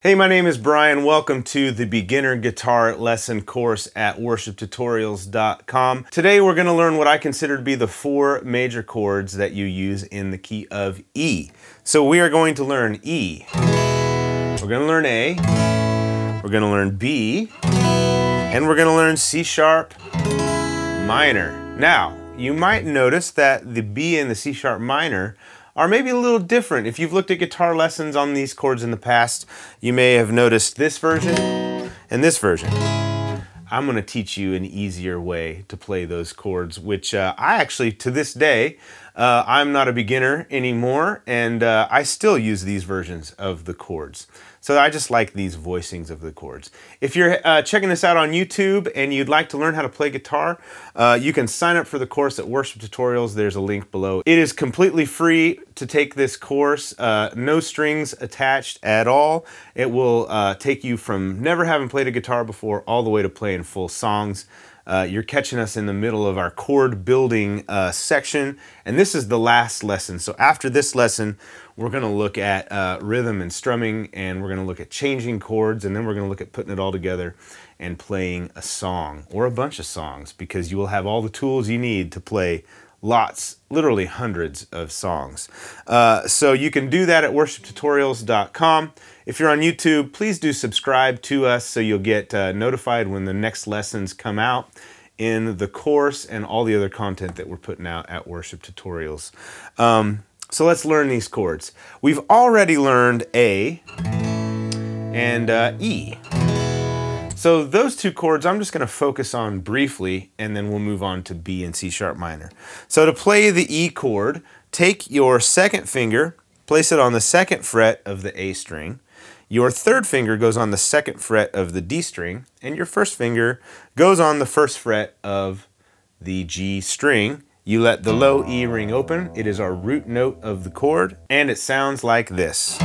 Hey, my name is Brian. Welcome to the beginner guitar lesson course at worshiptutorials.com. Today we're going to learn what I consider to be the four major chords that you use in the key of E. So we are going to learn E. We're going to learn A. We're going to learn B. And we're going to learn C sharp minor. Now, you might notice that the B and the C sharp minor are maybe a little different. If you've looked at guitar lessons on these chords in the past, you may have noticed this version and this version. I'm going to teach you an easier way to play those chords, which I actually, to this day, I'm not a beginner anymore, and I still use these versions of the chords. So I just like these voicings of the chords. If you're checking this out on YouTube and you'd like to learn how to play guitar, you can sign up for the course at Worship Tutorials. There's a link below. It is completely free to take this course, no strings attached at all. It will take you from never having played a guitar before all the way to playing full songs. You're catching us in the middle of our chord building section, and this is the last lesson. So after this lesson, we're going to look at rhythm and strumming, and we're going to look at changing chords, and then we're going to look at putting it all together and playing a song or a bunch of songs, because you will have all the tools you need to play lots, literally hundreds of songs. So you can do that at worshiptutorials.com. If you're on YouTube, please do subscribe to us so you'll get notified when the next lessons come out in the course and all the other content that we're putting out at Worship Tutorials. So let's learn these chords. We've already learned A and E. So those two chords I'm just going to focus on briefly, and then we'll move on to B and C sharp minor. So to play the E chord, take your second finger, place it on the second fret of the A string. Your third finger goes on the second fret of the D string, and your first finger goes on the first fret of the G string. You let the low E ring open. It is our root note of the chord, and it sounds like this.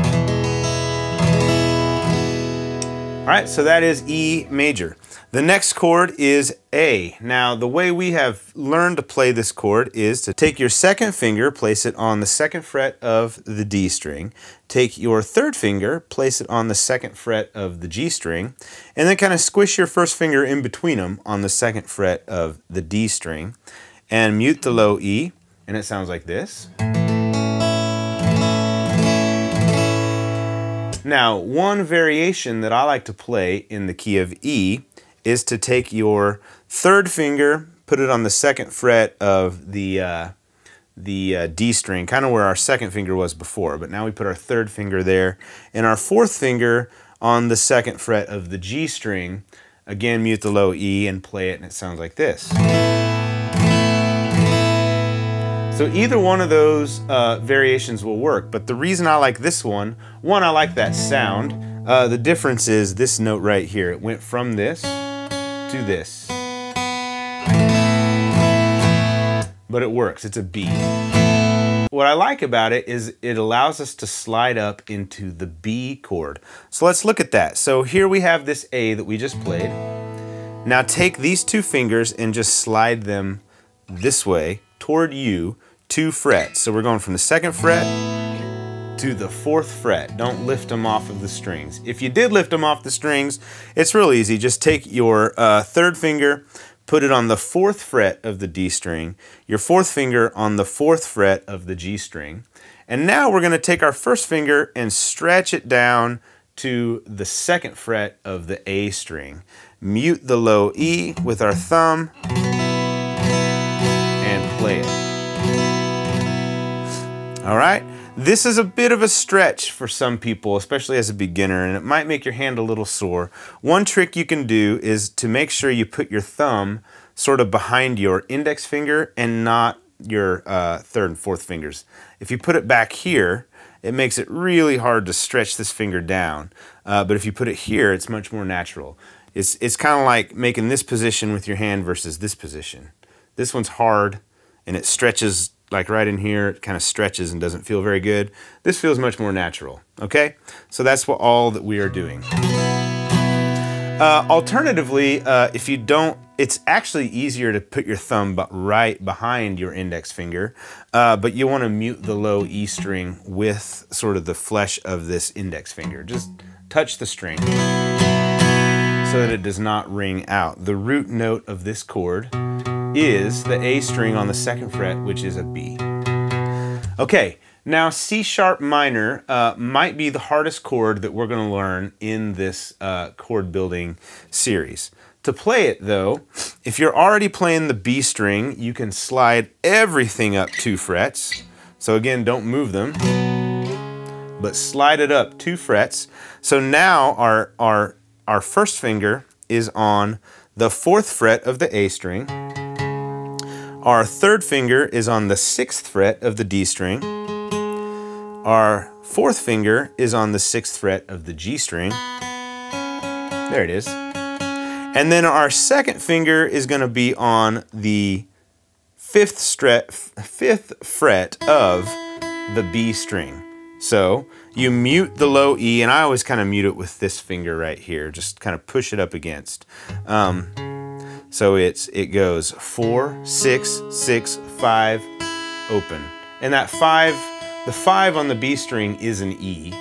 All right, so that is E major. The next chord is A. Now, the way we have learned to play this chord is to take your second finger, place it on the second fret of the D string, take your third finger, place it on the second fret of the G string, and then kind of squish your first finger in between them on the second fret of the D string, and mute the low E, and it sounds like this. Now, one variation that I like to play in the key of E is to take your third finger, put it on the second fret of the D string, kind of where our second finger was before, but now we put our third finger there, and our fourth finger on the second fret of the G string. Again, mute the low E and play it, and it sounds like this. So either one of those variations will work, but the reason I like this one, I like that sound. The difference is this note right here. It went from this to this. But it works, it's a B. What I like about it is it allows us to slide up into the B chord. So let's look at that. So here we have this A that we just played. Now take these two fingers and just slide them this way toward you, 2 frets. So we're going from the second fret to the fourth fret. Don't lift them off of the strings. If you did lift them off the strings, it's real easy. Just take your third finger, put it on the fourth fret of the D string, your fourth finger on the fourth fret of the G string, and now we're going to take our first finger and stretch it down to the second fret of the A string. Mute the low E with our thumb and play it. All right, this is a bit of a stretch for some people, especially as a beginner, and it might make your hand a little sore. One trick you can do is to make sure you put your thumb sort of behind your index finger and not your third and fourth fingers. If you put it back here, it makes it really hard to stretch this finger down. But if you put it here, it's much more natural. It's kind of like making this position with your hand versus this position. This one's hard, and it stretches like right in here. It kind of stretches and doesn't feel very good. This feels much more natural, okay? So that's all that we are doing. Alternatively, if you don't it's actually easier to put your thumb right behind your index finger, but you want to mute the low E string with sort of the flesh of this index finger. Just touch the string so that it does not ring out. The root note of this chord is the A string on the 2nd fret, which is a B. Okay, now C sharp minor might be the hardest chord that we're going to learn in this chord building series. To play it though, if you're already playing the B string, you can slide everything up 2 frets. So again, don't move them, but slide it up 2 frets. So now our 1st finger is on the 4th fret of the A string. Our 3rd finger is on the 6th fret of the D string. Our 4th finger is on the 6th fret of the G string. There it is. And then our 2nd finger is going to be on the 5th fret of the B string. So you mute the low E, and I always kind of mute it with this finger right here, just kind of push it up against. So it goes 4, 6, 6, 5, open. And that 5, the 5 on the B string is an E,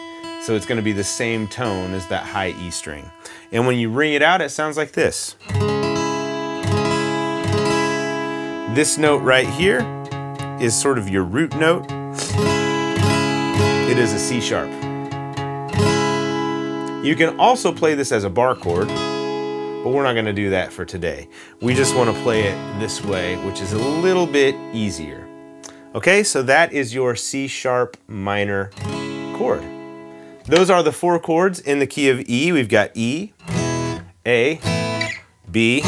so it's going to be the same tone as that high E string. And when you ring it out, it sounds like this. This note right here is sort of your root note. It is a C sharp. You can also play this as a bar chord, but we're not going to do that for today. We just want to play it this way, which is a little bit easier. Okay, so that is your C sharp minor chord. Those are the 4 chords in the key of E. We've got E, A, B,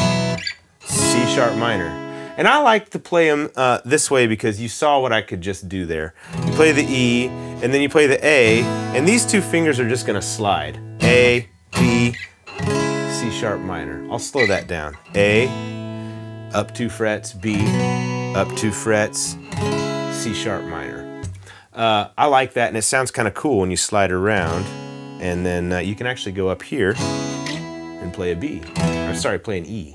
C sharp minor. And I like to play them this way because you saw what I could just do there. You play the E, and then you play the A, and these 2 fingers are just going to slide. A, B, C sharp minor. I'll slow that down. A, up 2 frets, B, up 2 frets, C sharp minor. I like that, and it sounds kind of cool when you slide around, and then you can actually go up here and play a B, or sorry, play an E.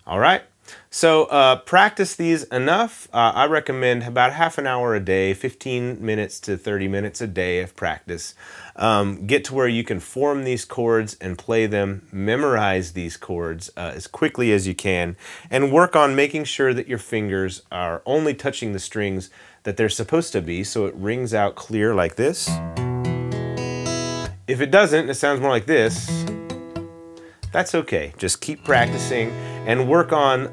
All right, so practice these enough. I recommend about half an hour a day, 15 minutes to 30 minutes a day of practice. Get to where you can form these chords and play them, memorize these chords as quickly as you can, and work on making sure that your fingers are only touching the strings that they're supposed to be, so it rings out clear like this. If it doesn't, it sounds more like this. That's okay. Just keep practicing and work on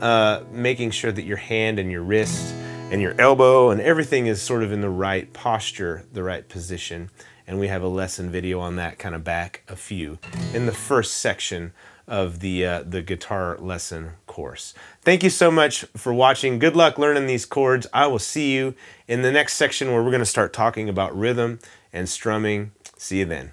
making sure that your hand and your wrist and your elbow and everything is sort of in the right posture, the right position. And we have a lesson video on that kind of back a few in the first section of the guitar lesson course. Thank you so much for watching. Good luck learning these chords. I will see you in the next section where we're going to start talking about rhythm and strumming. See you then.